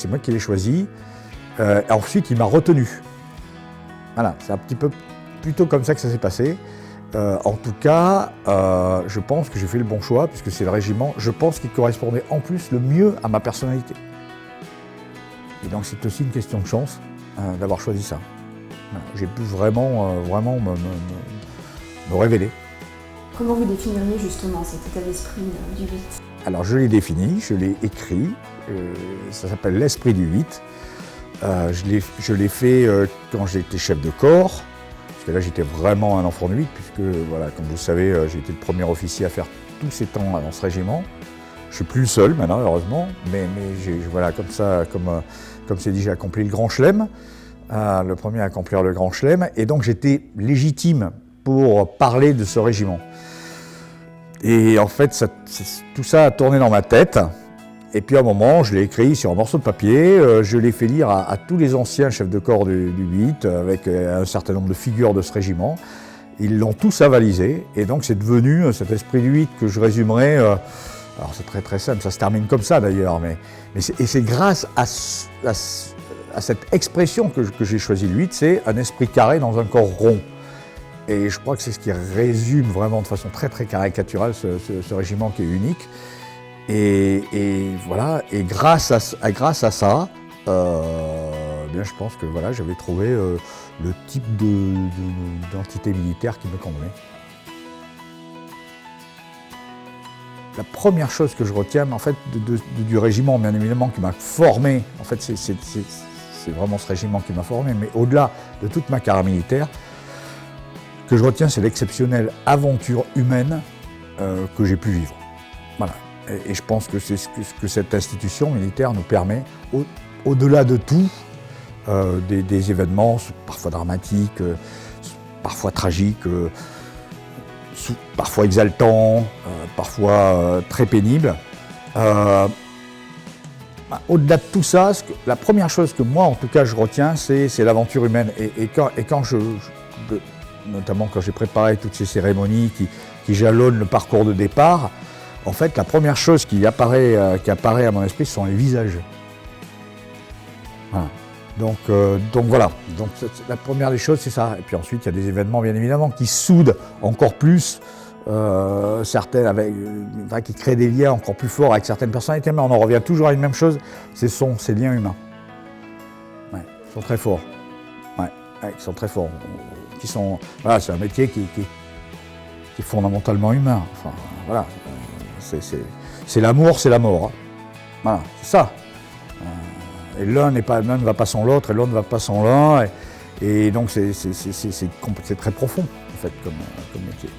c'est moi qui l'ai choisi. Ensuite, il m'a retenu. Voilà, c'est un petit peu plutôt comme ça que ça s'est passé. En tout cas, je pense que j'ai fait le bon choix, puisque c'est le régiment, je pense qu'il correspondait en plus le mieux à ma personnalité. Et donc c'est aussi une question de chance d'avoir choisi ça. Voilà, j'ai pu vraiment me révéler. Comment vous définiriez justement cet état d'esprit du 8 ? Alors je l'ai défini, je l'ai écrit, ça s'appelle l'esprit du 8. Je l'ai fait quand j'étais chef de corps, parce que là j'étais vraiment un enfant de 8, puisque voilà, comme vous le savez, j'ai été le premier officier à faire tous ces temps dans ce régiment. Je ne suis plus le seul maintenant, heureusement, mais voilà, comme c'est dit, j'ai accompli le grand chelem, le premier à accomplir le grand chelem, et donc j'étais légitime pour parler de ce régiment. Et en fait, tout ça a tourné dans ma tête. Et puis à un moment, je l'ai écrit sur un morceau de papier, je l'ai fait lire à tous les anciens chefs de corps du 8, avec un certain nombre de figures de ce régiment. Ils l'ont tous avalisé, et donc c'est devenu cet esprit du 8 que je résumerai. Alors c'est très très simple, ça se termine comme ça d'ailleurs, et c'est grâce à cette expression que j'ai choisi le 8, c'est un esprit carré dans un corps rond. Et je crois que c'est ce qui résume vraiment de façon très très caricaturale ce régiment qui est unique. Et voilà, et grâce à ça, bien je pense que voilà, j'avais trouvé le type d'entité militaire qui me convenait. La première chose que je retiens, en fait, du régiment, bien évidemment, qui m'a formé, en fait, c'est vraiment ce régiment qui m'a formé, mais au-delà de toute ma carrière militaire, ce que je retiens, c'est l'exceptionnelle aventure humaine que j'ai pu vivre. Voilà. Et je pense que c'est ce que cette institution militaire nous permet, au-delà de tout, des événements parfois dramatiques, parfois tragiques, parfois exaltants, parfois très pénibles. Au-delà de tout ça, la première chose que moi, en tout cas, je retiens, c'est l'aventure humaine. Et quand notamment quand j'ai préparé toutes ces cérémonies qui jalonnent le parcours de départ, en fait, la première chose qui apparaît à mon esprit, ce sont les visages. Voilà. Donc voilà, donc la première des choses, c'est ça. Et puis ensuite, il y a des événements, bien évidemment, qui soudent encore plus, qui créent des liens encore plus forts avec certaines personnalités, mais on en revient toujours à une même chose, ces liens humains. Ouais, ils sont très forts. Ouais, ils sont très forts. Voilà, c'est un métier qui est fondamentalement humain. Enfin, voilà. C'est l'amour, c'est la mort. Hein. Voilà, c'est ça. Et l'un ne va pas sans l'autre, et l'autre ne va pas sans l'un. Et donc c'est très profond, en fait, comme métier.